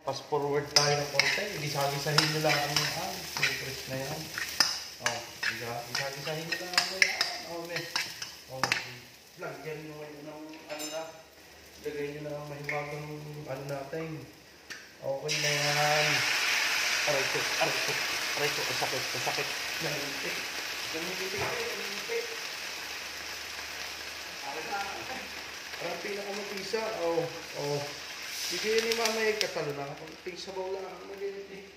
Fast forward tayo ng konti. Gisa-gisahin nyo lang ang press na yan. Oh, gisa-gisahin nyo lang ang yan. Oh, me. Oh, lagyan nyo ng ano na. Lagyan nyo na ang mahiwagang ano natin. Okay na yan. Aray ko. Sakit. Nangitik. Ang pinakamabisa. Oh. Bigyan ni mama yung katalo na. Kunting sabaw lang ang maginit eh.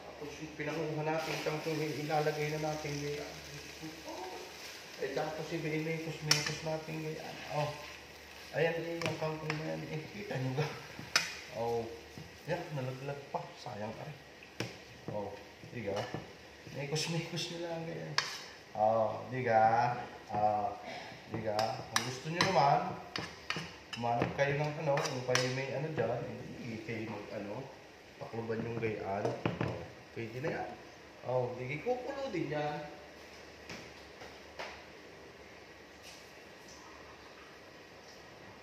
Tapos yung pinanguha natin, kung ilalagay na natin ganyan. Tapos ibinimekos natin ganyan. Oh. Ayan din yung kangkong na yan. Kita nyo ba? Oh. Yan, nalaglag pa. Sayang ka rin. Oh. Diga. Mekos nyo lang ganyan. Diga. Kung gusto nyo naman, kumanap kayo ng ano, kung kayo may ano dyan, hindi kayo pakluban yung gayaan. Pwede na yan. Hindi kukulo din yan.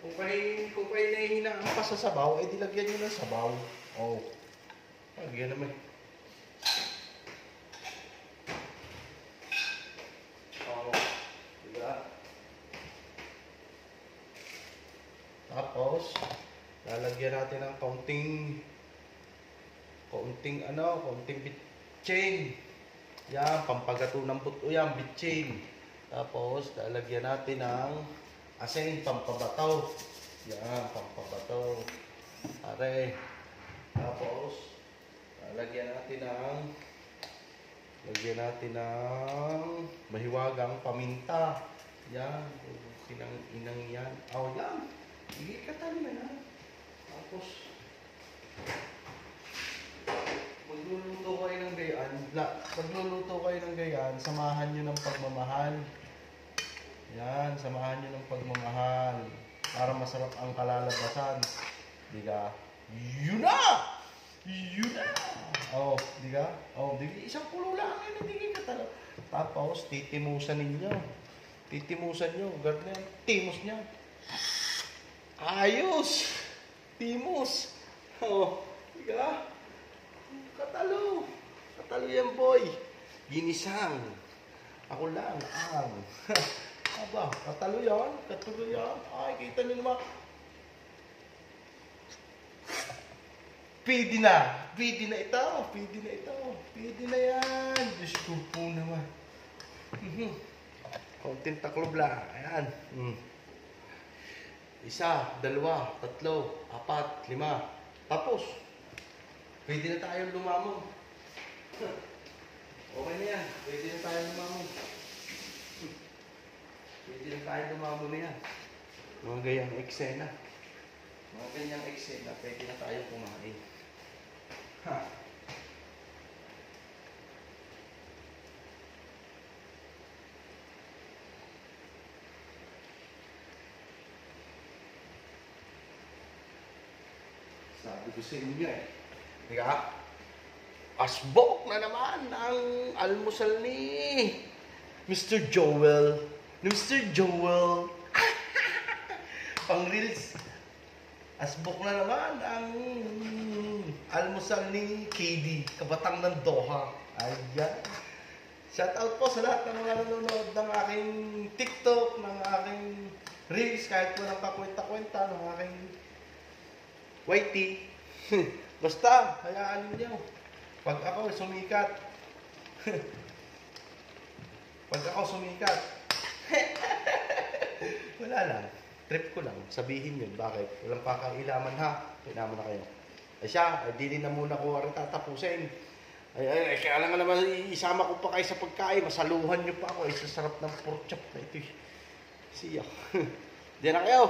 Kung kayo nahihinaan pa sa sabaw, eh dilagyan nyo ng sabaw. Lagyan naman. Tapos, lalagyan natin ng kaunting bitchin. Yan, pampagato ng buto yan, bitchin. Tapos, lalagyan natin ng asin, pampabataw. Yan, pampabataw. Are. Tapos, lalagyan natin ng mahiwagang paminta. Yan, inang yan. Yan. Ikatan mo na. Tapos, magluluto kayo ng gayaan, samahan nyo ng pagmamahal. Yan, samahan nyo ng pagmamahal. Para masarap ang kalalabasan. Diga? Yun na! Diga? Isang pulo lang yan, hindi kayo katalo. Tapos, titimusan nyo. Ganyan, timos nyo. Ayos! Timos! Diga? Katalo yan, boy. Ginisang. Ako lang ang. Katalo yan. Ay, kita nyo naman. Pwede na ito. Pwede na yan. Diyos ko po naman. Kaunting taklob lang. Ayan. 1, 2, 3, 4, 5. Tapos, pwede na tayong lumamong. Okay na yan. Pwede na tayong lumamong na yan. Mga ganyang eksena. Pwede na tayong kumain. Sabi ko sa inyo eh. Diga? Asbok na naman ang almusal ni Mr. Joel. Pang reels. Asbok na naman ang almusal ni KD, kabatang ng Doha. Ayan. Shout out po sa lahat ng mga nanonood ng aking TikTok, ng aking reels, kahit walang kakwenta-kwenta, ng aking YT. Basta, hayaan niyo. Pag ako sumikat, wala lang. Trip ko lang. Sabihin yun. Bakit? Walang pakailaman ha. Kailaman na kayo. Siya, di na muna ko rin tatapusin. Kaya lang naman isama ko pa kayo sa pagkain. Masaluhan nyo pa ako. Isa sarap ng pork chop na ito. Siya. Diyan na kayo.